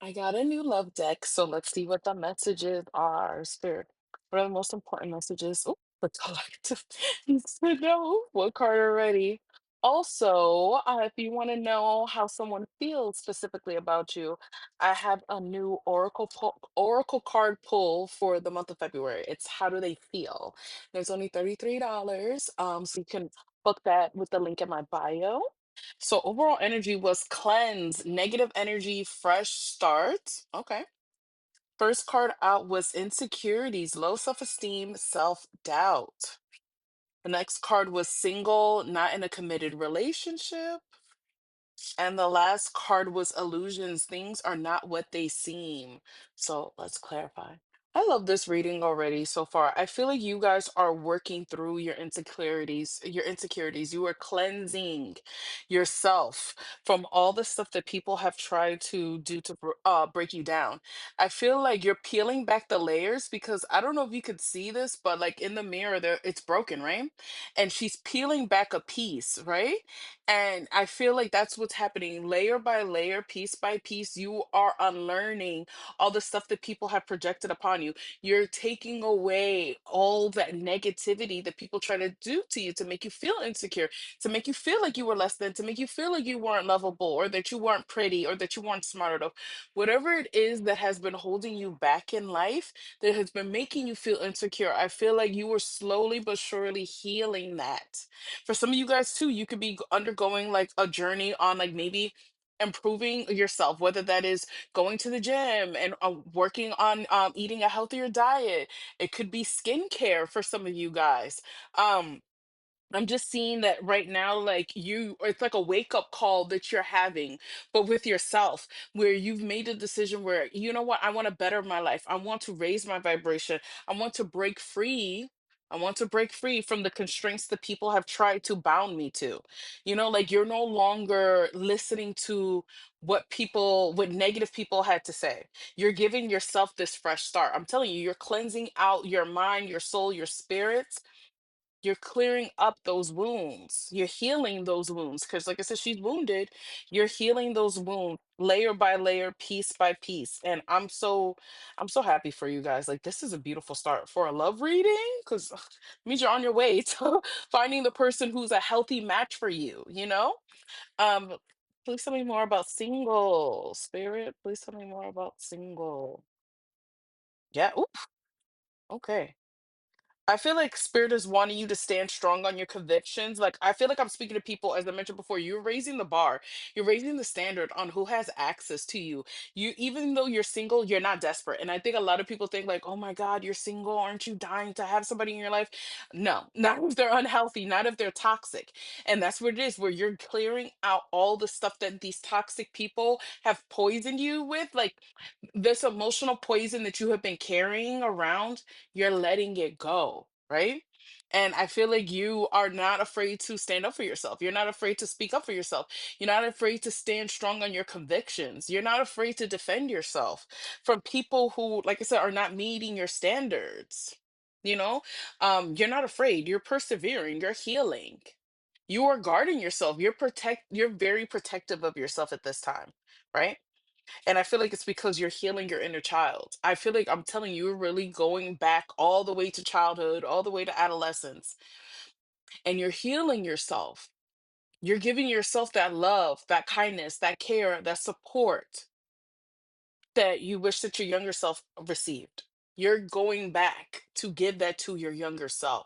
I got a new love deck, so let's see what the messages are. Spirit, what are the most important messages? Oh, the collective needs to know what card already. Also, if you want to know how someone feels specifically about you, I have a new oracle card pull for the month of February. It's how do they feel? There's only $33. So you can book that with the link in my bio. So overall energy was cleanse, negative energy, fresh start. Okay. First card out was insecurities, low self-esteem, self-doubt. The next card was single, not in a committed relationship. And the last card was illusions. Things are not what they seem. So let's clarify. I love this reading already so far. I feel like you guys are working through your insecurities, You are cleansing yourself from all the stuff that people have tried to do to break you down. I feel like you're peeling back the layers because I don't know if you could see this, but like in the mirror there it's broken, right? And she's peeling back a piece, right? And I feel like that's what's happening layer by layer, piece by piece. You are unlearning all the stuff that people have projected upon you. You're taking away all that negativity that people try to do to you to make you feel insecure, to make you feel like you were less than, to make you feel like you weren't lovable or that you weren't pretty or that you weren't smart enough. Whatever it is that has been holding you back in life, that has been making you feel insecure, I feel like you were slowly but surely healing that. For some of you guys too, you could be undergoing like a journey on like maybe improving yourself, whether that is going to the gym and working on eating a healthier diet. It could be skincare for some of you guys. um I'm just seeing that right now, like it's like a wake up call that you're having, but with yourself, where you've made a decision where, you know what, I want to better my life. I want to raise my vibration. I want to break free. I want to break free from the constraints that people have tried to bound me to. Like you're no longer listening to what negative people had to say. You're giving yourself this fresh start. I'm telling you, you're cleansing out your mind, your soul, your spirit. You're clearing up those wounds. You're healing those wounds. Because, like I said, she's wounded. You're healing those wounds layer by layer, piece by piece. And I'm so happy for you guys. Like, this is a beautiful start for a love reading because it means you're on your way to finding the person who's a healthy match for you? Um, please tell me more about single. Spirit, please tell me more about single. Yeah. Ooh, okay. I feel like spirit is wanting you to stand strong on your convictions. Like I feel like I'm speaking to people, as I mentioned before, you're raising the bar. You're raising the standard on who has access to you. Even though you're single, you're not desperate. And I think a lot of people think like, oh my God, you're single. Aren't you dying to have somebody in your life? No, not if they're unhealthy, not if they're toxic. And that's what it is, where you're clearing out all the stuff that these toxic people have poisoned you with. Like this emotional poison that you have been carrying around, you're letting it go, right? And I feel like you are not afraid to stand up for yourself. You're not afraid to speak up for yourself. You're not afraid to stand strong on your convictions. You're not afraid to defend yourself from people who, like I said, are not meeting your standards. You know, you're not afraid. You're persevering. You're healing. You are guarding yourself. You're very protective of yourself at this time, right? And I feel like it's because you're healing your inner child. I feel like I'm telling you, you're really going back all the way to childhood, all the way to adolescence, and you're healing yourself. You're giving yourself that love, that kindness, that care, that support that you wish that your younger self received. You're going back to give that to your younger self,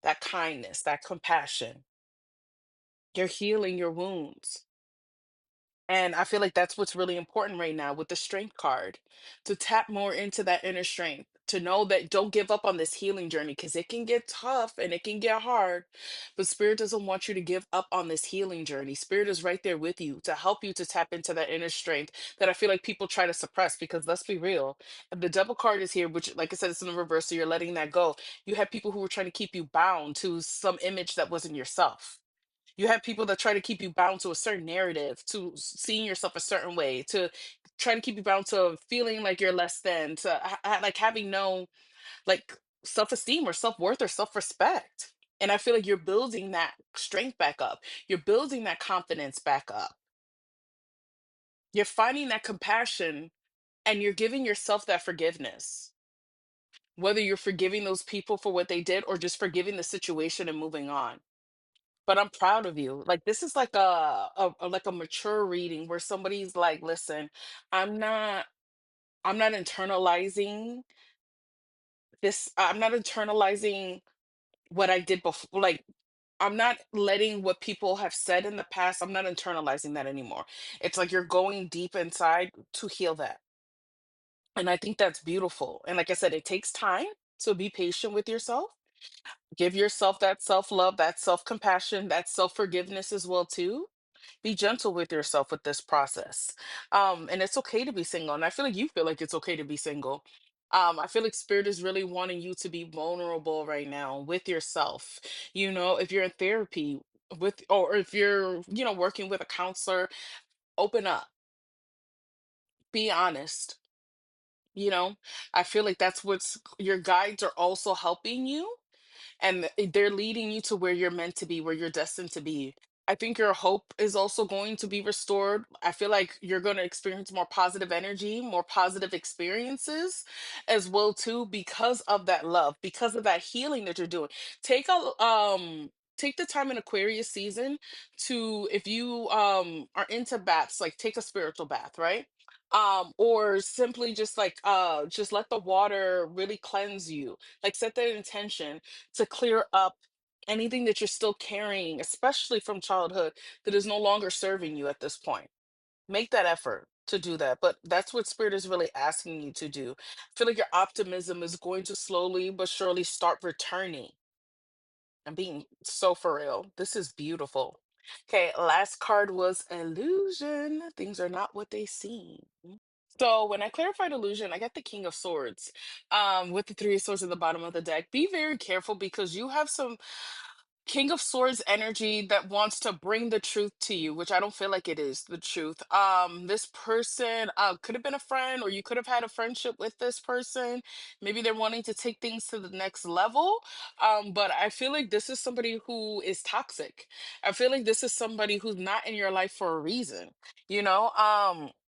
that kindness, that compassion. You're healing your wounds. And I feel like that's what's really important right now with the strength card, to tap more into that inner strength, to know that don't give up on this healing journey because it can get tough and it can get hard. But Spirit doesn't want you to give up on this healing journey. Spirit is right there with you to help you to tap into that inner strength that I feel like people try to suppress because let's be real. If the devil card is here, which, like I said, it's in the reverse, so you're letting that go. You have people who were trying to keep you bound to some image that wasn't yourself. You have people that try to keep you bound to a certain narrative, to seeing yourself a certain way, to try to keep you bound to feeling like you're less than, to like having no like self-esteem or self-worth or self-respect. And I feel like you're building that strength back up. You're building that confidence back up. You're finding that compassion and you're giving yourself that forgiveness. Whether you're forgiving those people for what they did or just forgiving the situation and moving on. But I'm proud of you. Like this is like like a mature reading where somebody's like, listen, I'm not I'm not internalizing I'm not internalizing what I did before. Like I'm not letting what people have said in the past, I'm not internalizing that anymore. It's like you're going deep inside to heal that. And I think that's beautiful. And like I said, it takes time. So be patient with yourself. Give yourself that self-love, that self-compassion, that self-forgiveness as well too. Be gentle with yourself with this process. And it's okay to be single. And I feel like you feel like it's okay to be single. I feel like spirit is really wanting you to be vulnerable right now with yourself. You know, if you're in therapy with, or if you're, working with a counselor, open up, be honest. You know, I feel like that's what's your guides are also helping you and they're leading you to where you're meant to be, where you're destined to be. I think your hope is also going to be restored. I feel like you're going to experience more positive energy, more positive experiences as well too because of that love, because of that healing that you're doing. Take a take the time in Aquarius season to if you are into baths, like take a spiritual bath, right? Or simply just let the water really cleanse you, like set that intention to clear up anything that you're still carrying, especially from childhood, that is no longer serving you at this point. Make that effort to do that. But that's what Spirit is really asking you to do. I feel like your optimism is going to slowly but surely start returning. I'm being so for real. This is beautiful. Okay, last card was illusion. Things are not what they seem. So when I clarified illusion, I got the King of Swords, with the Three of Swords at the bottom of the deck. Be very careful because you have some King of Swords energy that wants to bring the truth to you, which I don't feel like it is the truth. This person could have been a friend, or you could have had a friendship with this person. Maybe they're wanting to take things to the next level. But I feel like this is somebody who is toxic. I feel like this is somebody who's not in your life for a reason. You know,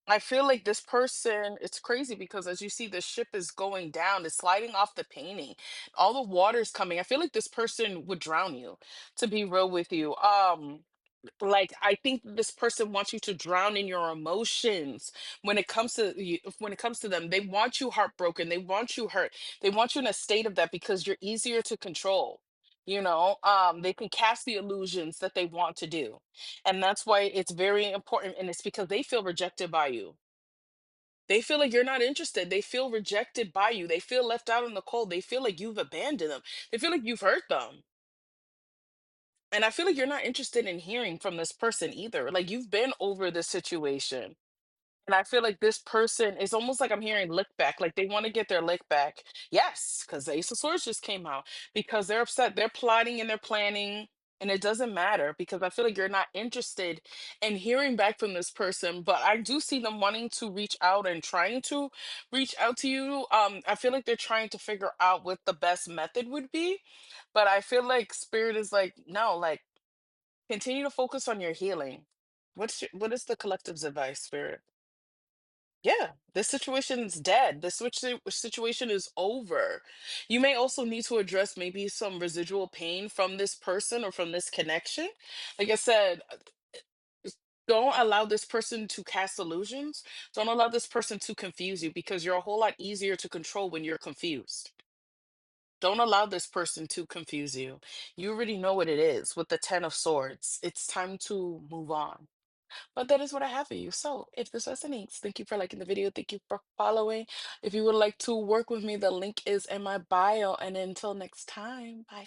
I feel like this person, it's crazy because as you see, the ship is going down, it's sliding off the painting, all the water's coming. I feel like this person would drown you, to be real with you. Like I think this person wants you to drown in your emotions when it comes to you, when it comes to them. They want you heartbroken, they want you hurt, they want you in a state of that because you're easier to control. They can cast the illusions that they want to do. And that's why it's very important. And it's because they feel rejected by you. They feel like you're not interested. They feel rejected by you. They feel left out in the cold. They feel like you've abandoned them. They feel like you've hurt them. And I feel like you're not interested in hearing from this person either. Like you've been over this situation. And I feel like this person is almost like I'm hearing lick back. Like they want to get their lick back. Yes, because the Ace of Swords just came out. Because they're upset. They're plotting and they're planning. And it doesn't matter because I feel like you're not interested in hearing back from this person. But I do see them wanting to reach out and trying to reach out to you. I feel like they're trying to figure out what the best method would be. But I feel like spirit is like, no, like continue to focus on your healing. What is the collective's advice, spirit? Yeah, this situation's dead. Situation is over. You may also need to address maybe some residual pain from this person or from this connection. Like I said, don't allow this person to cast illusions. Don't allow this person to confuse you because you're a whole lot easier to control when you're confused. Don't allow this person to confuse you. You already know what it is with the Ten of Swords. It's time to move on. But that is what I have for you. So if this resonates, thank you for liking the video. Thank you for following. If you would like to work with me, the link is in my bio. And until next time, bye.